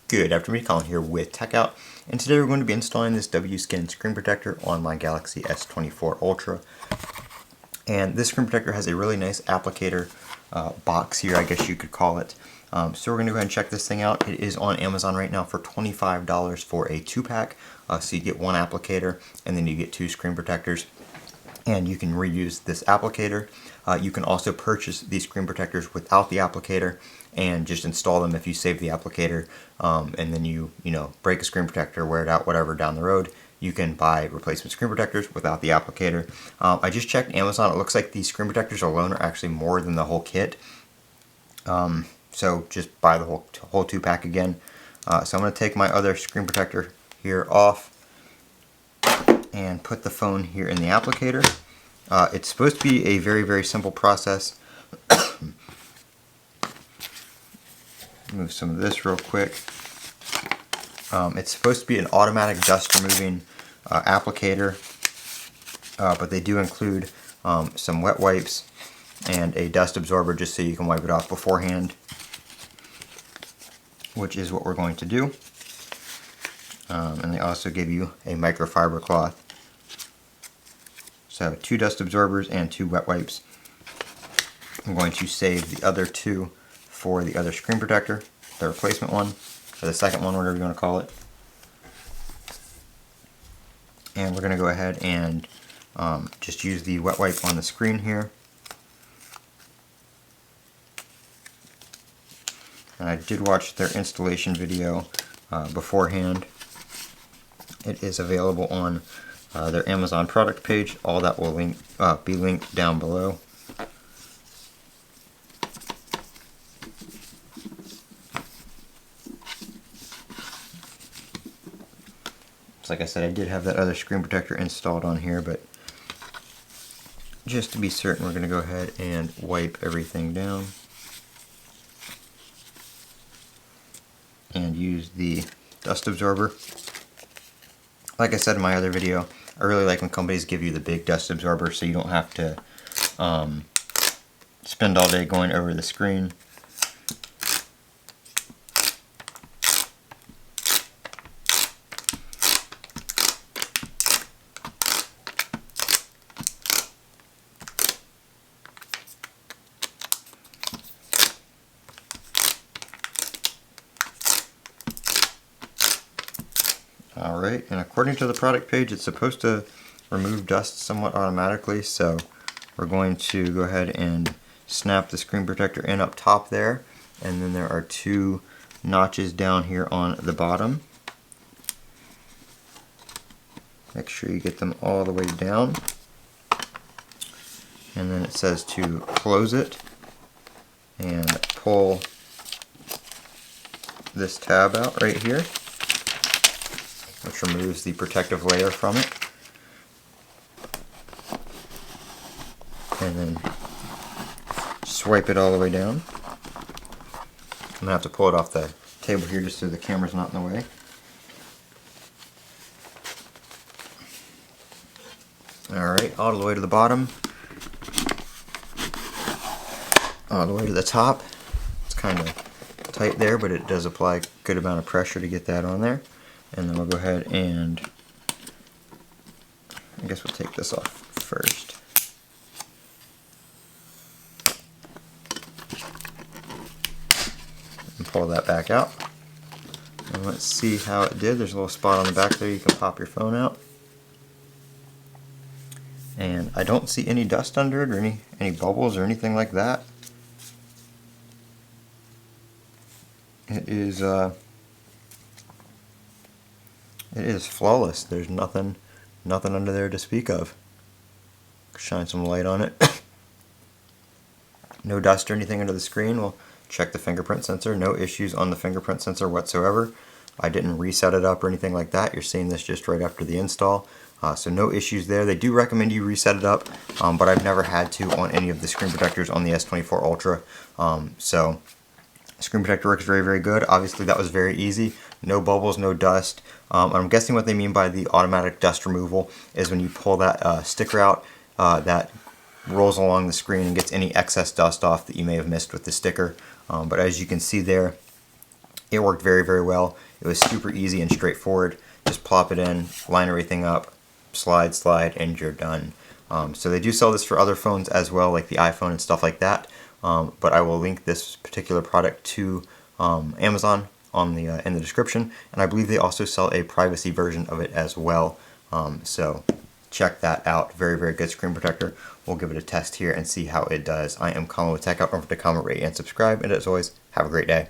Good afternoon, Colin here with Techout, and today we're going to be installing this WSKEN Screen Protector on my Galaxy S24 Ultra. And this screen protector has a really nice applicator box here, I guess you could call it. So we're going to go ahead and check this thing out. It is on Amazon right now for $25 for a 2-pack. So you get one applicator and then you get 2 screen protectors. And you can reuse this applicator. You can also purchase these screen protectors without the applicator and just install them if you save the applicator, and then you break a screen protector, wear it out, whatever, down the road. You can buy replacement screen protectors without the applicator. I just checked Amazon. It looks like these screen protectors alone are actually more than the whole kit. So just buy the whole 2-pack again. So I'm going to take my other screen protector here off and put the phone here in the applicator. It's supposed to be a very, very simple process. Move some of this real quick. It's supposed to be an automatic dust removing applicator, but they do include some wet wipes and a dust absorber just so you can wipe it off beforehand, which is what we're going to do. And they also give you a microfiber cloth. So 2 dust absorbers and 2 wet wipes. I'm going to save the other 2 for the other screen protector, the replacement one, or the second one, whatever you want to call it. And we're going to go ahead and just use the wet wipe on the screen here. And I did watch their installation video beforehand. It is available on their Amazon product page. All that will be linked down below. Like I said, I did have that other screen protector installed on here, but just to be certain, we're going to go ahead and wipe everything down and use the dust absorber. Like I said in my other video, I really like when companies give you the big dust absorber so you don't have to spend all day going over the screen. Alright, and according to the product page, it's supposed to remove dust somewhat automatically, so we're going to go ahead and snap the screen protector in up top there, and then there are 2 notches down here on the bottom. Make sure you get them all the way down, and then it says to close it and pull this tab out right here, which removes the protective layer from it. And then swipe it all the way down. I'm going to have to pull it off the table here just so the camera's not in the way. Alright, all the way to the bottom. All the way to the top. It's kind of tight there, but it does apply a good amount of pressure to get that on there. And then we'll go ahead and, I guess we'll take this off first. And pull that back out. And let's see how it did. There's a little spot on the back there you can pop your phone out. And I don't see any dust under it or any bubbles or anything like that. It is flawless. There's nothing under there to speak of. Shine some light on it. No dust or anything under the screen. We'll check the fingerprint sensor. No issues on the fingerprint sensor whatsoever. I didn't reset it up or anything like that. You're seeing this just right after the install. So no issues there. They do recommend you reset it up, but I've never had to on any of the screen protectors on the S24 Ultra. So screen protector works very, very good. Obviously that was very easy. No bubbles, no dust. I'm guessing what they mean by the automatic dust removal is when you pull that sticker out, that rolls along the screen and gets any excess dust off that you may have missed with the sticker. But as you can see there, It worked very, very well. It was super easy and straightforward. Just plop it in, line everything up, slide, and you're done. So they do sell this for other phones as well, like the iPhone and stuff like that. But I will link this particular product to Amazon on the in the description, and I believe they also sell a privacy version of it as well. So check that out. Very, very good screen protector. We'll give it a test here and see how it does. I am Colin with Techout. Don't forget to comment, rate, and subscribe. And as always, have a great day.